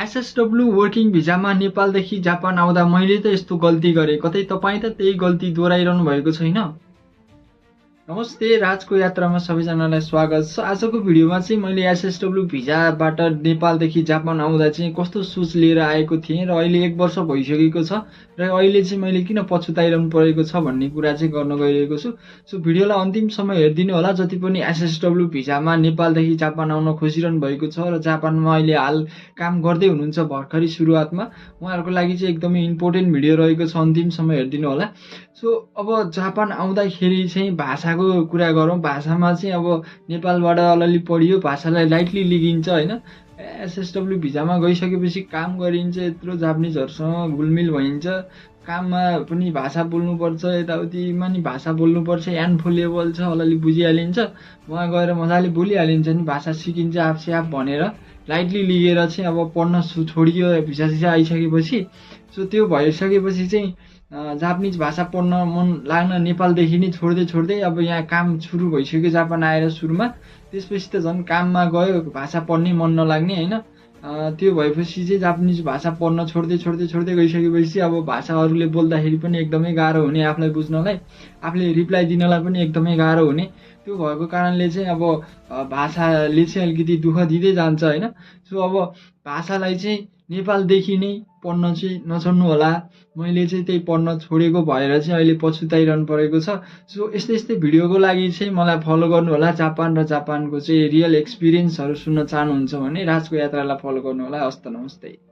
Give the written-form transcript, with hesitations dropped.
एसएसडब्ल्यू working भिजामा नेपालदेखि Japan आउँदा मैले त यस्तो गल्ती गरेँ, कतै तपाईँ त त्यही गल्ती दोहोऱ्याइरहनु भएको छैन? नमस्ते, राजको यात्रामा सबैजनालाई स्वागत छ। आजको भिडियोमा चाहिँ मैले एसएसडब्ल्यू भिजाबाट नेपालदेखि जापान आउँदा चाहिँ कस्तो सोच लिएर आएको थिएँ र अहिले 1 वर्ष भइसकेको छ र अहिले चाहिँ मैले किन पछुताइरहनु परेको छ भन्ने कुरा चाहिँ गर्न गइरहेको छु। सो भिडियोलाई अन्तिमसम्म हेरिदिनु होला। जति पनि एसएसडब्ल्यू भिजामा नेपालदेखि जापान आउन खोजिरहनु भएको छ र जापानमा अहिले हाल काम गर्दै हुनुहुन्छ भर्खरै सुरुवातमा, उहाँहरूको लागि चाहिँ एकदमै इम्पोर्टेन्ट भिडियो रहेको छ, अन्तिमसम्म हेरिदिनु होला। सो अब जापान आउँदाखेरि चाहिँ भाषाको कुरा गरौँ। भाषामा चाहिँ अब नेपालबाट अलिअलि पढियो, भाषालाई लाइटली लिइन्छ होइन। एसएसडब्ल्यू भिजामा गइसकेपछि काम गरिन्छ, यत्रो जापानिजहरूसँग घुलमिल भइन्छ, काममा पनि भाषा बोल्नुपर्छ, यताउतिमा नि भाषा बोल्नुपर्छ, एन्फो लेभल छ, अलिअलि बुझिहालिन्छ, उहाँ गएर मजाले बोलिहालिन्छ नि, भाषा सिकिन्छ आफसे आफ भनेर लाइटली लिएर चाहिँ अब पढ्न छोडियो भिसा सिसा आइसकेपछि। सो त्यो भइसकेपछि चाहिँ जापानिज भाषा पढ्न मन लाग्न नेपालदेखि नै छोड्दै अब यहाँ काम सुरु भइसक्यो जापान आएर सुरुमा। त्यसपछि त झन् काममा गयो, भाषा पढ्नै मन नलाग्ने होइन। त्यो भएपछि चाहिँ जापानिज भाषा पढ्न छोड्दै गइसकेपछि अब भाषाहरूले बोल्दाखेरि पनि एकदमै गाह्रो हुने, आफूलाई बुझ्नलाई, आफूले रिप्लाई दिनलाई पनि एकदमै गाह्रो हुने। त्यो भएको कारणले चाहिँ अब भाषाले चाहिँ अलिकति दुःख दिँदै जान्छ होइन। सो अब भाषालाई चाहिँ नेपालदेखि नै पढ्न चाहिँ नछोड्नु होला। मैले चाहिँ त्यही पढ्न छोडेको भएर चाहिँ अहिले पछुताइरहनु परेको छ। सो यस्तै भिडियोको लागि चाहिँ मलाई फलो गर्नु होला। जापान र जापानको चाहिँ रियल एक्सपिरियन्सहरू सुन्न चाहनुहुन्छ भने राजको यात्रालाई फलो गर्नु होला। हस्त नमस्ते।